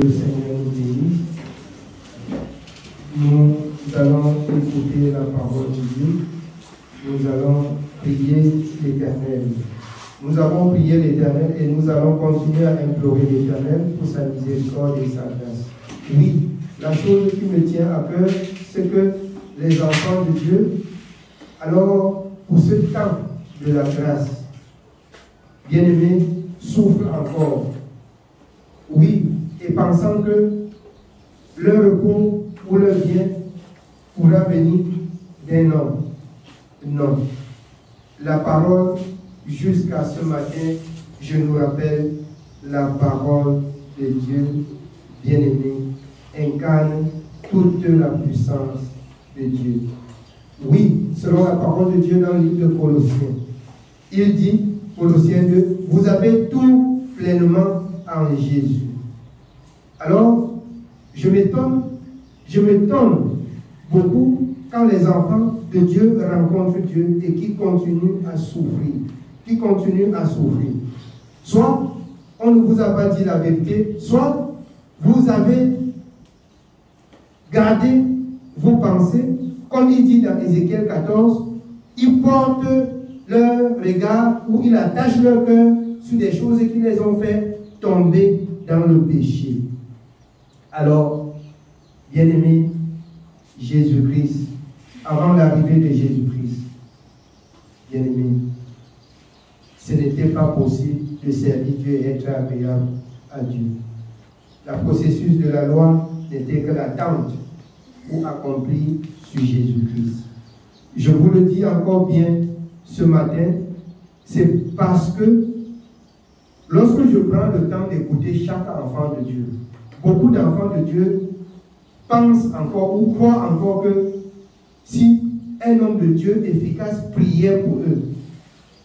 Le Seigneur nous bénisse. Nous allons écouter la parole de Dieu. Nous allons prier l'Éternel. Nous avons prié l'Éternel et nous allons continuer à implorer l'Éternel pour sa miséricorde et sa grâce. Oui, la chose qui me tient à cœur, c'est que les enfants de Dieu, alors pour ce temps de la grâce, bien-aimés, souffrent encore. Oui, et pensant que leur repos ou leur bien pourra venir d'un homme. Non. La parole, jusqu'à ce matin, je nous rappelle, la parole de Dieu, bien-aimé, incarne toute la puissance de Dieu. Oui, selon la parole de Dieu dans le livre de Colossiens, il dit, Colossiens 2, vous avez tout pleinement en Jésus. Alors, je m'étonne beaucoup quand les enfants de Dieu rencontrent Dieu et qui continuent à souffrir. Soit on ne vous a pas dit la vérité, soit vous avez gardé vos pensées, comme il dit dans Ézéchiel 14, ils portent leur regard ou ils attachent leur cœur sur des choses qui les ont fait tomber dans le péché. Alors, bien-aimé, Jésus-Christ, avant l'arrivée de Jésus-Christ, bien-aimé, ce n'était pas possible de servir Dieu et être agréable à Dieu. Le processus de la loi n'était que l'attente pour accomplir sur Jésus-Christ. Je vous le dis encore bien ce matin, c'est parce que lorsque je prends le temps d'écouter chaque enfant de Dieu, beaucoup d'enfants de Dieu pensent encore ou croient encore que si un homme de Dieu efficace priait pour eux,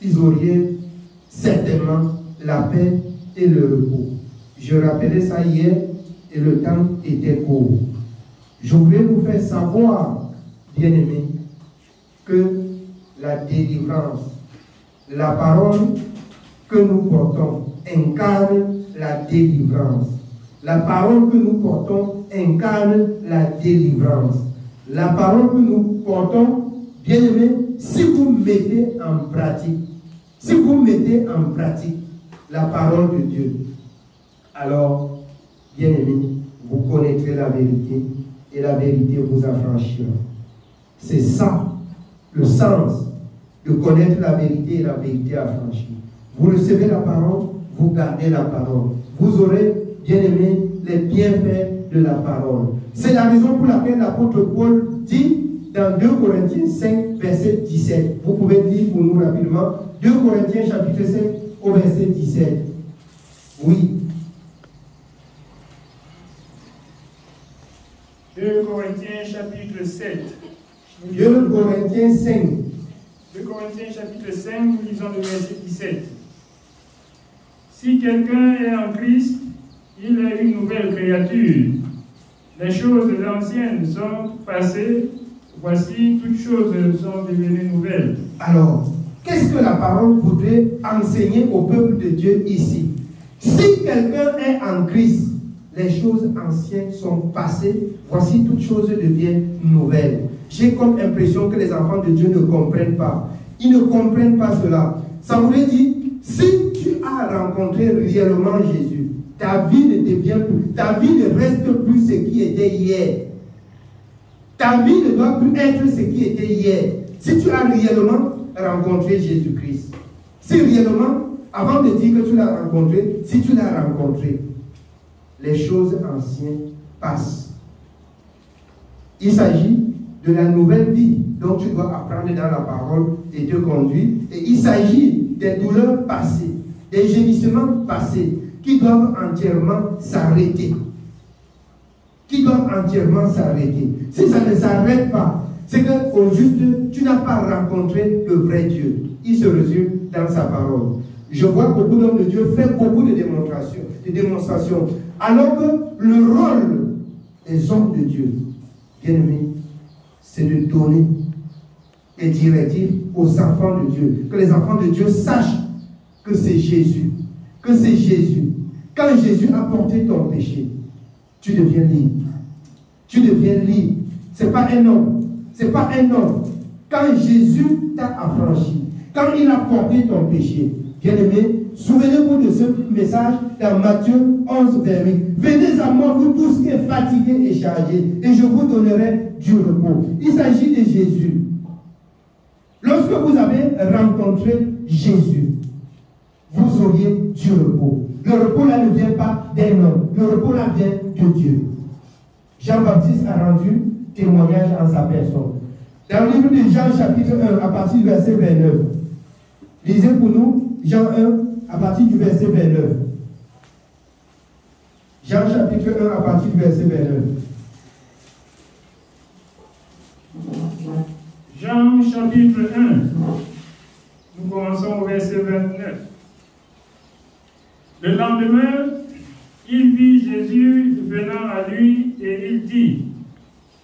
ils auraient certainement la paix et le repos. Je rappelais ça hier et le temps était court. Je voulais vous faire savoir, bien-aimés, que la délivrance, la parole que nous portons incarne la délivrance. La parole que nous portons incarne la délivrance. La parole que nous portons, bien-aimés, si vous mettez en pratique la parole de Dieu, alors, bien-aimés, vous connaîtrez la vérité et la vérité vous affranchira. C'est ça, le sens de connaître la vérité et la vérité affranchie. Vous recevez la parole, vous gardez la parole. Vous aurez, bien-aimés, les bienfaits de la parole. C'est la raison pour laquelle l'apôtre Paul dit dans 2 Corinthiens 5, verset 17. Vous pouvez lire pour nous rapidement. 2 Corinthiens chapitre 5 au verset 17. Oui. 2 Corinthiens chapitre 7. 2 Corinthiens 5. 2 Corinthiens chapitre 5, nous lisons le verset 17. Si quelqu'un est en Christ, il est une nouvelle créature. Les choses anciennes sont passées, voici toutes choses sont devenues nouvelles. Alors, qu'est-ce que la parole voudrait enseigner au peuple de Dieu ici? Si quelqu'un est en Christ, les choses anciennes sont passées, voici toutes choses deviennent nouvelles. J'ai comme impression que les enfants de Dieu ne comprennent pas. Ils ne comprennent pas cela. Ça voulait dire, si tu as rencontré réellement Jésus, ta vie ne devient plus, ta vie ne reste plus ce qui était hier. Ta vie ne doit plus être ce qui était hier. Si tu as réellement rencontré Jésus-Christ, si réellement, avant de dire que tu l'as rencontré, si tu l'as rencontré, les choses anciennes passent. Il s'agit de la nouvelle vie dont tu dois apprendre dans la parole et te conduire. Et il s'agit des douleurs passées, des gémissements passés qui doivent entièrement s'arrêter. Qui doivent entièrement s'arrêter. Si ça ne s'arrête pas, c'est qu'au juste, tu n'as pas rencontré le vrai Dieu. Il se résume dans sa parole. Je vois beaucoup d'hommes de Dieu faire beaucoup de démonstrations. Alors que le rôle des hommes de Dieu, bien-aimés, c'est de donner des directives aux enfants de Dieu. Que les enfants de Dieu sachent que c'est Jésus. Que c'est Jésus. Quand Jésus a porté ton péché, tu deviens libre. Tu deviens libre. Ce n'est pas un homme. Ce n'est pas un homme. Quand Jésus t'a affranchi, quand il a porté ton péché, bien-aimé, souvenez-vous de ce message dans Matthieu 11, vers 8. Venez à moi, vous tous qui êtes fatigués et chargés, et je vous donnerai du repos. Il s'agit de Jésus. Lorsque vous avez rencontré Jésus, vous auriez du repos. Le repos là ne vient pas d'un homme. Le repos là vient de Dieu. Jean-Baptiste a rendu témoignage en sa personne. Dans le livre de Jean chapitre 1, à partir du verset 29. Lisez pour nous Jean 1, à partir du verset 29. Jean chapitre 1, à partir du verset 29. Jean chapitre 1, nous commençons au verset 29. Le lendemain, il vit Jésus venant à lui et il dit,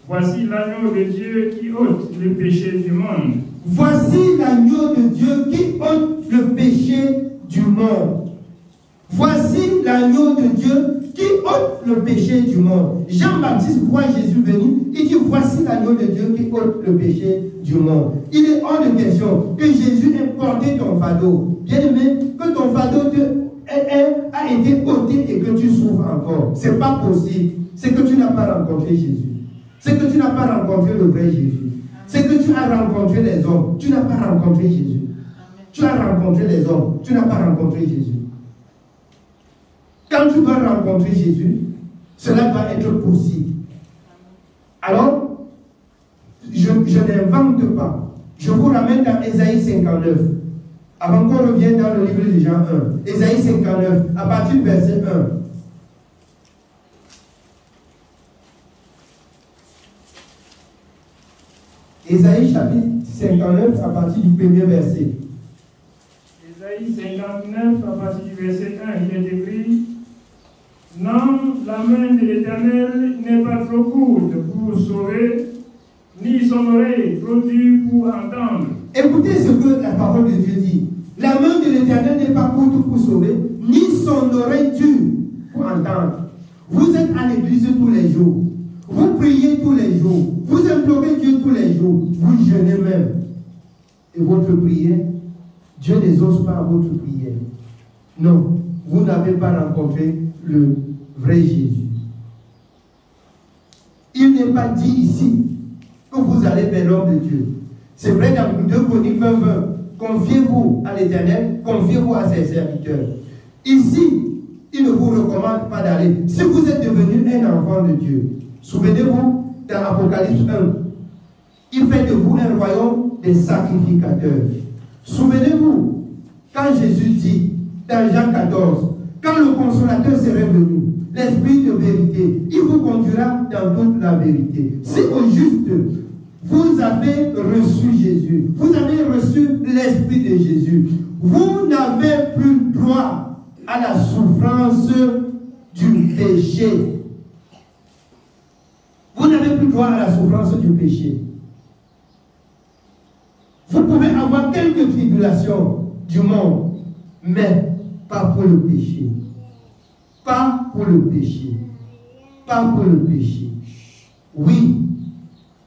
voici l'agneau de Dieu qui ôte le péché du monde. Voici l'agneau de Dieu qui ôte le péché du monde. Voici l'agneau de Dieu qui ôte le péché du monde. Jean-Baptiste voit Jésus venir, il dit voici l'agneau de Dieu qui ôte le péché du monde. Il est hors de question que Jésus ait porté ton fardeau. Bien aimé, que ton fardeau a été ôté et que tu souffres encore. Ce n'est pas possible. C'est que tu n'as pas rencontré Jésus. C'est que tu n'as pas rencontré le vrai Jésus. C'est que tu as rencontré les hommes. Tu n'as pas rencontré Jésus. Tu as rencontré les hommes. Tu n'as pas rencontré Jésus. Quand tu dois rencontrer Jésus, cela va être possible. Alors, je n'invente pas. Je vous ramène dans Ésaïe 59. Avant qu'on revienne dans le livre de Jean 1. Ésaïe 59, à partir du verset 1. Ésaïe chapitre 59, à partir du premier verset. Ésaïe 59, à partir du verset 1, il est écrit, non, la main de l'Éternel n'est pas trop courte pour sauver, ni son oreille trop dure pour entendre. Écoutez ce que la parole de Dieu dit. La main de l'Éternel n'est pas courte pour sauver, ni son oreille dure pour entendre. Vous êtes à l'église tous les jours. Vous priez tous les jours. Vous implorez Dieu tous les jours. Vous jeûnez même. Et votre prière, Dieu n'exauce pas votre prière. Non, vous n'avez pas rencontré le vrai Jésus. Il n'est pas dit ici que vous allez vers l'homme de Dieu. C'est vrai dans 2 Chroniques 20, confiez-vous à l'Éternel, confiez-vous à ses serviteurs. Ici, il ne vous recommande pas d'aller. Si vous êtes devenu un enfant de Dieu, souvenez-vous, dans Apocalypse 1, il fait de vous un royaume des sacrificateurs. Souvenez-vous, quand Jésus dit, dans Jean 14, quand le consolateur serait venu, l'esprit de vérité, il vous conduira dans toute la vérité. Si au juste, vous avez reçu Jésus, vous avez reçu l'esprit de Jésus, vous n'avez plus droit à la souffrance du péché. Vous n'avez plus droit à la souffrance du péché. Vous pouvez avoir quelques tribulations du monde, mais pas pour le péché. Pas pour le péché. Pas pour le péché. Oui,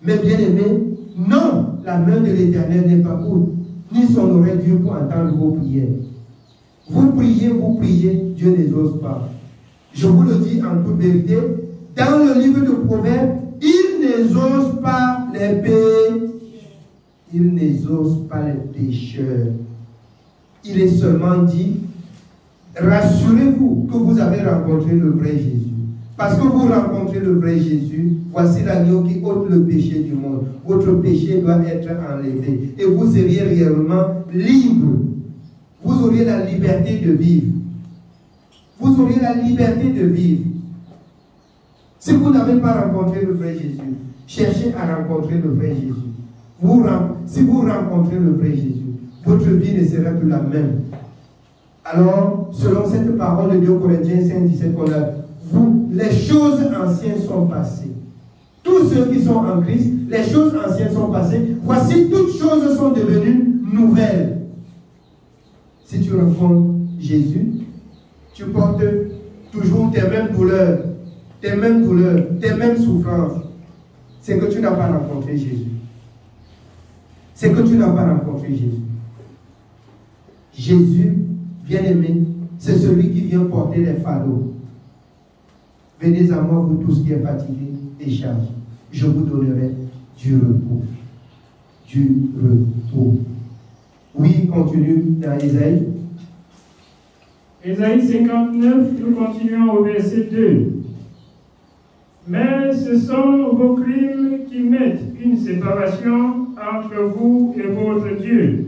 mais bien aimé, non, la main de l'Éternel n'est pas courte, ni son oreille dure pour entendre vos prières. Vous priez, Dieu n'exauce pas. Je vous le dis en toute vérité, dans le livre de Proverbes, il n'exauce pas les pécheurs. Il n'exauce pas les pécheurs. Il est seulement dit, rassurez-vous que vous avez rencontré le vrai Jésus. Parce que vous rencontrez le vrai Jésus, voici l'agneau qui ôte le péché du monde. Votre péché doit être enlevé. Et vous seriez réellement libre. Vous auriez la liberté de vivre. Vous auriez la liberté de vivre. Si vous n'avez pas rencontré le vrai Jésus, cherchez à rencontrer le vrai Jésus. Si vous rencontrez le vrai Jésus, votre vie ne sera plus la même. Alors, selon cette parole de 2 Corinthiens 5, 17, qu'on a, les choses anciennes sont passées. Tous ceux qui sont en Christ, les choses anciennes sont passées. Voici, toutes choses sont devenues nouvelles. Si tu rencontres Jésus, tu portes toujours tes mêmes douleurs. tes mêmes douleurs, tes mêmes souffrances, c'est que tu n'as pas rencontré Jésus. C'est que tu n'as pas rencontré Jésus. Jésus, bien-aimé, c'est celui qui vient porter les fardeaux. Venez à moi, vous tous qui êtes fatigués et chargés. Je vous donnerai du repos. Du repos. Oui, continue dans Ésaïe. Ésaïe 59, nous continuons au verset 2. Mais ce sont vos crimes qui mettent une séparation entre vous et votre Dieu.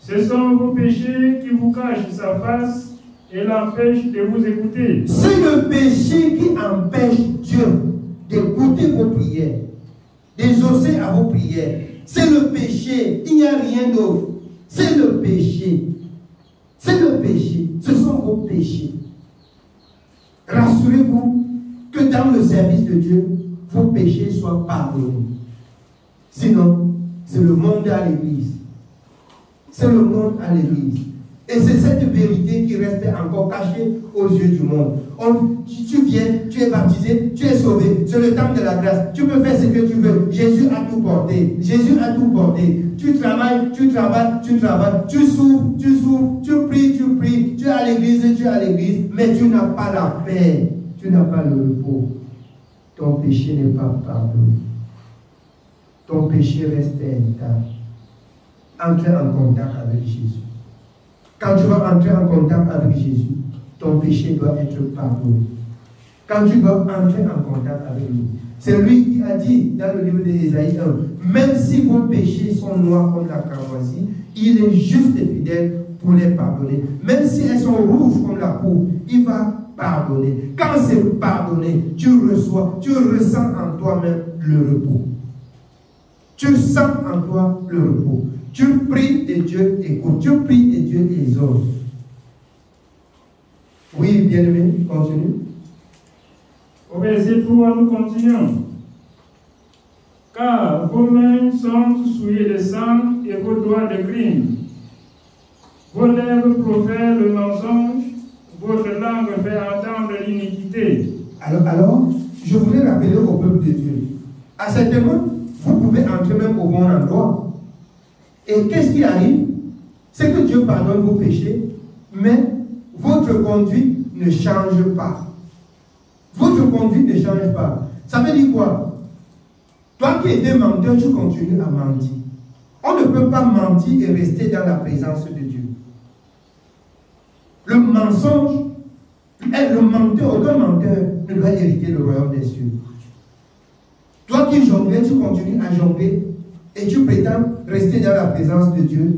Ce sont vos péchés qui vous cachent sa face et l'empêchent de vous écouter. C'est le péché qui empêche Dieu d'écouter vos prières, d'exaucer à vos prières. C'est le péché, il n'y a rien d'autre. C'est le péché. C'est le péché. Ce sont vos péchés. Rassurez-vous que dans le service de Dieu, vos péchés soient pardonnés. Sinon, c'est le monde à l'église. C'est le monde à l'église. Et c'est cette vérité qui reste encore cachée aux yeux du monde. Tu viens, tu es baptisé, tu es sauvé. C'est le temps de la grâce. Tu peux faire ce que tu veux. Jésus a tout porté. Jésus a tout porté. Tu travailles, tu travailles, tu travailles. Tu souffres, tu pries, tu pries. Tu es à l'église, mais tu n'as pas la paix. Tu n'as pas le repos. Ton péché n'est pas pardonné. Ton péché reste intact. Entre en contact avec Jésus. Quand tu vas entrer en contact avec Jésus, ton péché doit être pardonné. Quand tu vas entrer en contact avec lui, c'est lui qui a dit dans le livre d'Ésaïe 1, même si vos péchés sont noirs comme la cramoisie, il est juste et fidèle pour les pardonner. Même si elles sont rouges comme la peau, il va pardonner. Quand c'est pardonné, tu reçois, tu ressens en toi-même le repos. Tu sens en toi le repos. Tu pries et Dieu écoute. Tu pries et Dieu exauce. Oui, bien-aimé, continue. Au verset 3, nous continuons. Car vos mains sont souillées de sang et vos doigts de crime. Vos lèvres profèrent le mensonge, votre langue fait entendre l'iniquité. Alors, je voudrais rappeler au peuple de Dieu. À certains moments, vous pouvez entrer même au bon endroit. Et qu'est-ce qui arrive? C'est que Dieu pardonne vos péchés, mais votre conduite ne change pas. Votre conduite ne change pas. Ça veut dire quoi? Toi qui étais menteur, tu continues à mentir. On ne peut pas mentir et rester dans la présence de Dieu. Le mensonge, le menteur, aucun menteur ne doit hériter le royaume des cieux. Toi qui jonglais, tu continues à jongler et tu prétends rester dans la présence de Dieu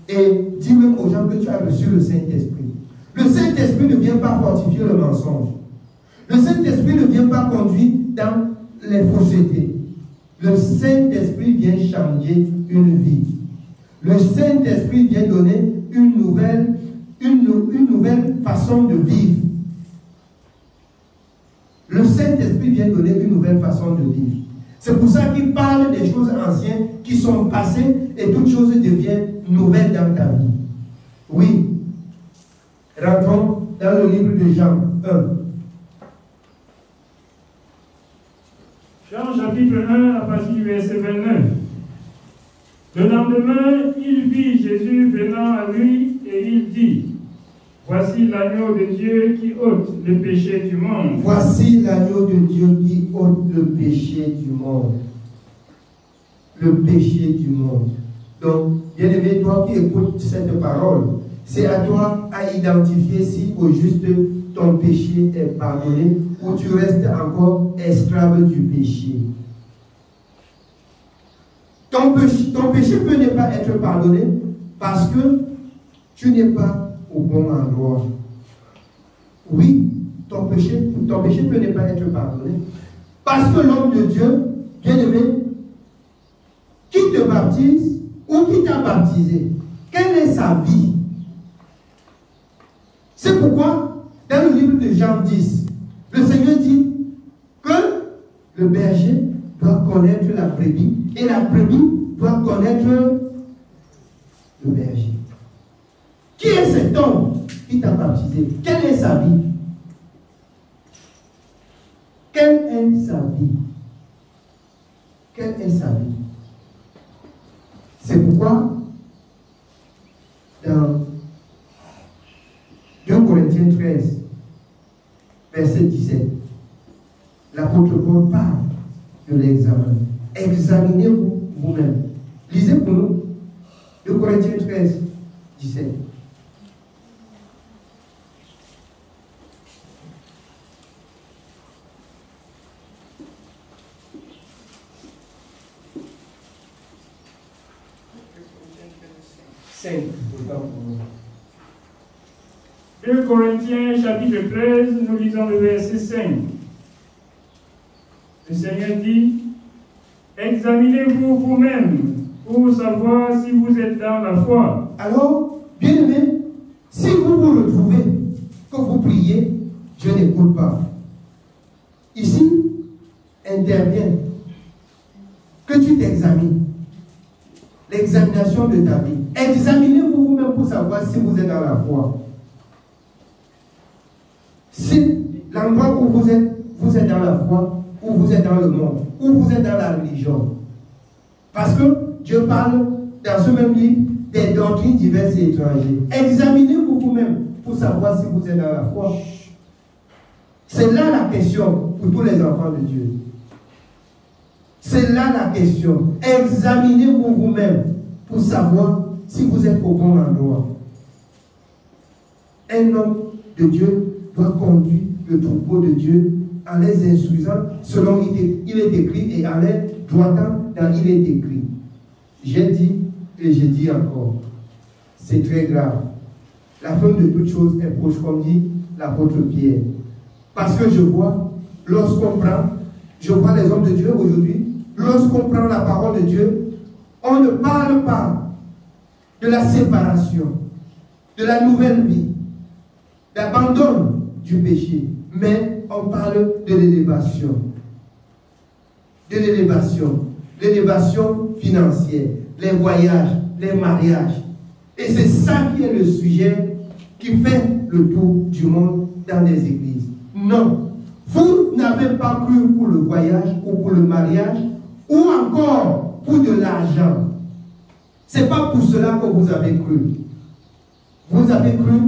et dis même aux gens que tu as reçu le Saint-Esprit. Le Saint-Esprit ne vient pas fortifier le mensonge. Le Saint-Esprit ne vient pas conduire dans les faussetés. Le Saint-Esprit vient changer une vie. Le Saint-Esprit vient donner une nouvelle façon de vivre. Le Saint-Esprit vient donner une nouvelle façon de vivre. C'est pour ça qu'il parle des choses anciennes qui sont passées et toutes choses deviennent nouvelles dans ta vie. Oui. Rentrons dans le livre de Jean 1. Jean chapitre 1 à partir du verset 29. Le lendemain, il vit Jésus venant à lui et il dit: Voici l'agneau de Dieu qui ôte le péché du monde. Voici l'agneau de Dieu qui ôte le péché du monde. Le péché du monde. Donc, bien aimé, toi qui écoutes cette parole, c'est à toi à identifier si au juste ton péché est pardonné ou tu restes encore esclave du péché. Ton péché peut ne pas être pardonné parce que tu n'es pas au bon endroit. Oui, ton péché peut ne pas être pardonné parce que l'homme de Dieu, bien aimé, qui te baptise ou qui t'a baptisé, quelle est sa vie? C'est pourquoi, dans le livre de Jean 10, le Seigneur dit que le berger doit connaître la brebis et la brebis doit connaître le berger. Qui est cet homme qui t'a baptisé? Quelle est sa vie? est sa vie? Quelle est sa vie? C'est pourquoi, dans 2 Corinthiens 13, verset 17, l'apôtre Paul parle de l'examen. Examinez-vous vous-même. Lisez pour nous 2 Corinthiens 13, 17. Cinq, 2 Corinthiens chapitre 13, nous lisons le verset 5. Le Seigneur dit, examinez-vous vous-même pour savoir si vous êtes dans la foi. Alors, bien aimé, si vous vous retrouvez, que vous priez, je n'écoute pas. Ici, intervient que tu t'examines. L'examination de ta vie. Examinez-vous vous-même pour savoir si vous êtes dans la foi. Si l'endroit où vous êtes dans la foi, ou vous êtes dans le monde, ou vous êtes dans la religion. Parce que Dieu parle dans ce même livre des doctrines diverses et étrangères. Examinez-vous vous-même pour savoir si vous êtes dans la foi. C'est là la question pour tous les enfants de Dieu. C'est là la question. Examinez-vous vous-même pour savoir si vous êtes au bon endroit. Un homme de Dieu doit conduire le troupeau de Dieu en les instruisant selon il est écrit et en les doigtant dans il est écrit. J'ai dit et j'ai dit encore. C'est très grave. La fin de toute chose est proche, comme dit l'apôtre Pierre. Parce que je vois, lorsqu'on prend, je vois les hommes de Dieu aujourd'hui, lorsqu'on prend la parole de Dieu, on ne parle pas de la séparation, de la nouvelle vie, d'abandon du péché, mais on parle de l'élévation. De l'élévation. L'élévation financière, les voyages, les mariages. Et c'est ça qui est le sujet qui fait le tour du monde dans les églises. Non. Vous n'avez pas cru pour le voyage ou pour le mariage ou encore pour de l'argent. Ce n'est pas pour cela que vous avez cru. Vous avez cru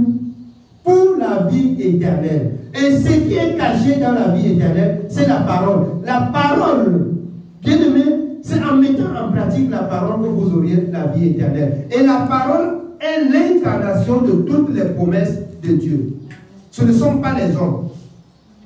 pour la vie éternelle. Et ce qui est caché dans la vie éternelle, c'est la parole. La parole, bien aimé, c'est en mettant en pratique la parole que vous auriez la vie éternelle. Et la parole est l'incarnation de toutes les promesses de Dieu. Ce ne sont pas les hommes.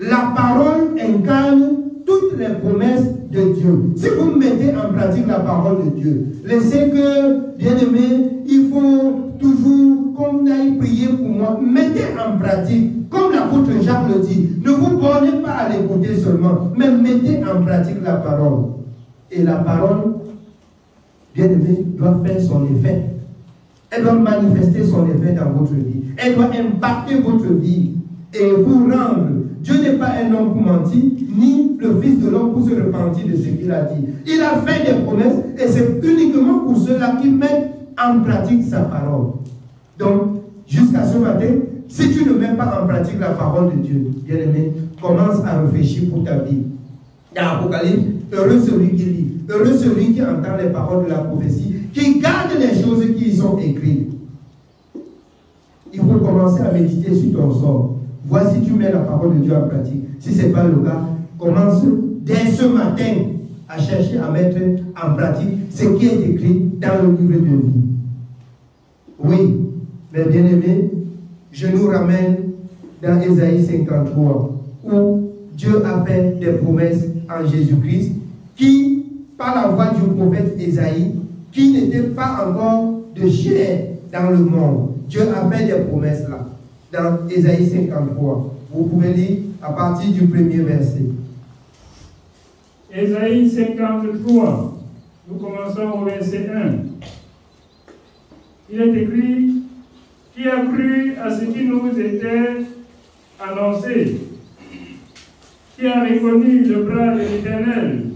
La parole incarne toutes les promesses de Dieu. Si vous mettez en pratique la parole de Dieu, laissez que, bien aimé, il faut toujours qu'on aille prier pour moi. Mettez en pratique, comme l'apôtre Jacques le dit, ne vous bornez pas à l'écouter seulement, mais mettez en pratique la parole. Et la parole, bien aimé, doit faire son effet. Elle doit manifester son effet dans votre vie. Elle doit impacter votre vie et vous rendre. Dieu n'est pas un homme pour mentir, ni le Fils de l'homme pour se repentir de ce qu'il a dit. Il a fait des promesses et c'est uniquement pour ceux-là qui mettent en pratique sa parole. Donc, jusqu'à ce matin, si tu ne mets pas en pratique la parole de Dieu, bien aimé, commence à réfléchir pour ta vie. Dans l'Apocalypse, heureux celui qui lit, heureux celui qui entend les paroles de la prophétie, qui garde les choses qui y sont écrites. Il faut commencer à méditer sur ton sort. Vois si tu mets la parole de Dieu en pratique. Si ce n'est pas le cas, commence dès ce matin à chercher à mettre en pratique ce qui est écrit dans le livre de vie. Oui, mes bien-aimés, je nous ramène dans Ésaïe 53, où Dieu a fait des promesses en Jésus-Christ, qui, par la voix du prophète Ésaïe, qui n'était pas encore de chair dans le monde. Dieu a fait des promesses là, dans Ésaïe 53. Vous pouvez lire à partir du premier verset. Ésaïe 53, nous commençons au verset 1. Il est écrit, qui a cru à ce qui nous était annoncé, qui a reconnu le bras de l'Éternel.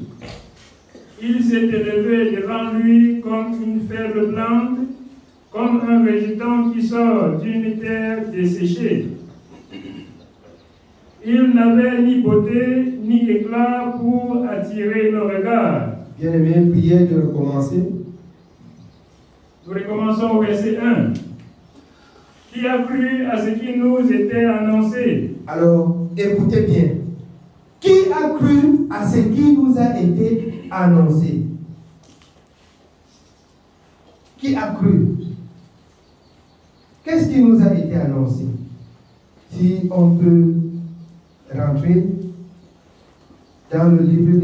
Il s'est élevé devant lui comme une faible plante, comme un végétant qui sort d'une terre desséchée. Il n'avait ni beauté ni éclat pour attirer le regard. Bien-aimé, prière de recommencer. Nous recommençons au verset 1. Qui a cru à ce qui nous était annoncé? Alors, écoutez bien. Qui a cru à ce qui nous a été annoncé? Qui a cru? Qu'est-ce qui nous a été annoncé? Si on peut rentrer dans le livre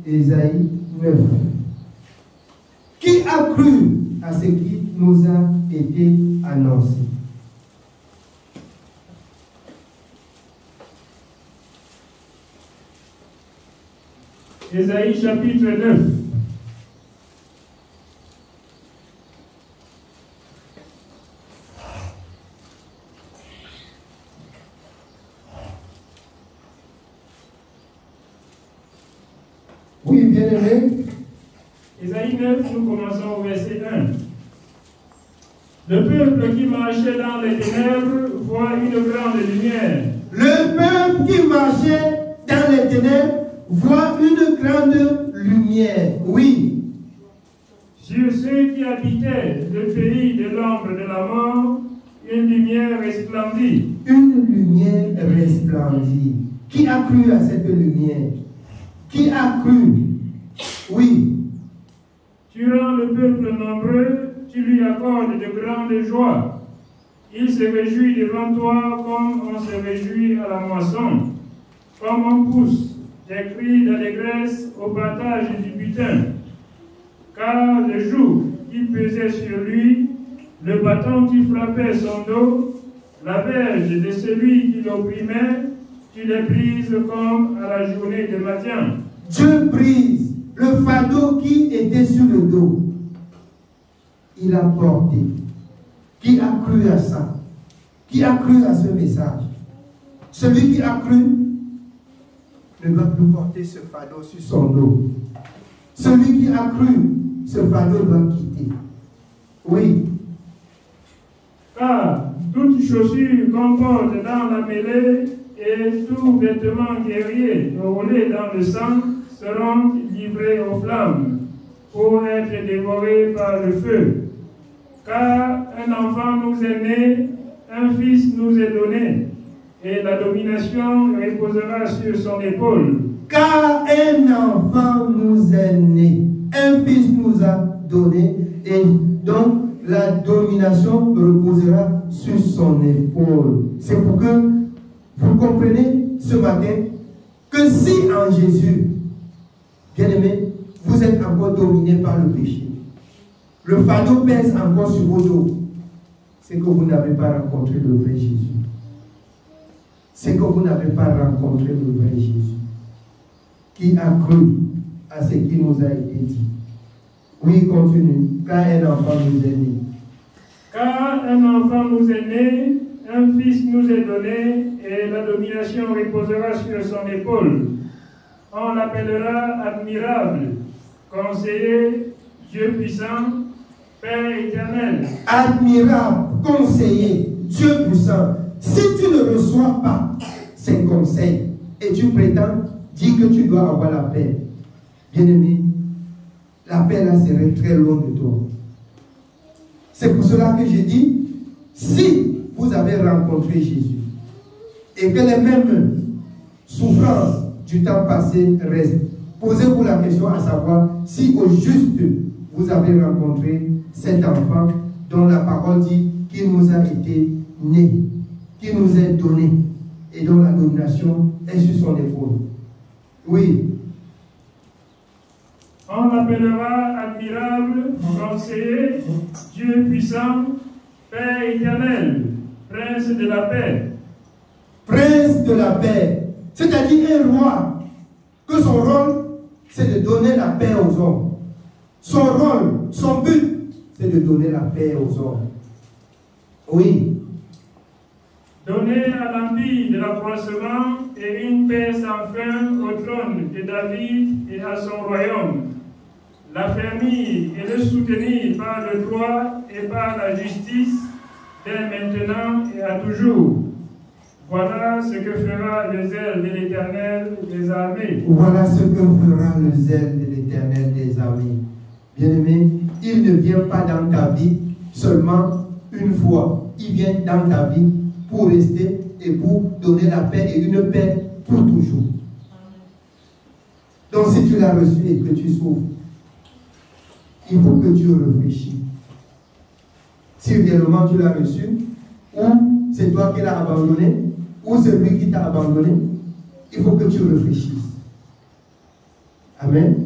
d'Ésaïe 9. Qui a cru à ce qui nous a été annoncé? Ésaïe chapitre 9. Oui, bien aimé. Ésaïe 9, nous commençons au verset 1. Le peuple qui marchait dans les ténèbres voit une grande lumière. Le peuple qui marchait dans les ténèbres voit une grande lumière. Oui. Sur ceux qui habitaient le pays de l'ombre de la mort, une lumière resplendit. Une lumière resplendit. Qui a cru à cette lumière? Qui a cru? Oui. Tu rends le peuple nombreux, tu lui accordes de grandes joies. Il se réjouit devant toi comme on se réjouit à la moisson, comme on pousse des cris d'allégresse au partage du butin. Car le joug qui pesait sur lui, le bâton qui frappait son dos, la verge de celui qui l'opprimait, tu les brises comme à la journée de Madian. Dieu brise le fardeau qui était sur le dos. Il a porté. Qui a cru à ça? Qui a cru à ce message? Celui qui a cru ne doit plus porter ce fardeau sur son dos. Celui qui a cru, ce fardeau doit quitter. Oui. Car toute chaussure qu'on porte dans la mêlée et tout vêtement guerrier roulé dans le sang seront livrés aux flammes pour être dévorés par le feu. Car un enfant nous est né, un fils nous est donné, et la domination reposera sur son épaule. Car un enfant nous est né, un fils nous a donné, et donc la domination reposera sur son épaule. C'est pour que vous comprenez ce matin que si en Jésus, bien-aimé, vous êtes encore dominé par le péché, le fardeau pèse encore sur vos dos, c'est que vous n'avez pas rencontré le vrai Jésus. C'est que vous n'avez pas rencontré le vrai Jésus qui a cru à ce qui nous a été dit. Oui, continue. Car un enfant nous est né. Car un enfant nous est né, un fils nous est donné, et la domination reposera sur son épaule. On l'appellera admirable, conseiller, Dieu puissant, Père éternel. Admirable, conseiller, Dieu puissant. Si tu ne reçois pas ces conseils et tu prétends dire que tu dois avoir la paix, bien-aimé, la paix là serait très loin de toi. C'est pour cela que je dis, si vous avez rencontré Jésus et que les mêmes souffrances du temps passé restent, posez-vous la question à savoir si au juste vous avez rencontré cet enfant dont la parole dit qu'il nous a été né, qui nous est donné et dont la domination est sur son épaule. Oui. On l'appellera admirable, conseiller, Dieu puissant, Père éternel, Prince de la paix. Prince de la paix, c'est-à-dire un roi, que son rôle, c'est de donner la paix aux hommes. Son rôle, son but, c'est de donner la paix aux hommes. Oui. Donner à l'empire de l'accroissement et une paix sans fin au trône de David et à son royaume. L'affermir et le soutenir par le droit et par la justice, dès maintenant et à toujours. Voilà ce que fera le zèle de l'Éternel des armées. Voilà ce que fera le zèle de l'Éternel des armées. Bien-aimé, il ne vient pas dans ta vie seulement une fois. Il vient dans ta vie pour rester et pour donner la paix, et une paix pour toujours. Donc si tu l'as reçu et que tu souffres, il faut que tu réfléchisses. Si réellement tu l'as reçu, ou c'est toi qui l'as abandonné, ou c'est lui qui t'a abandonné, il faut que tu réfléchisses. Amen.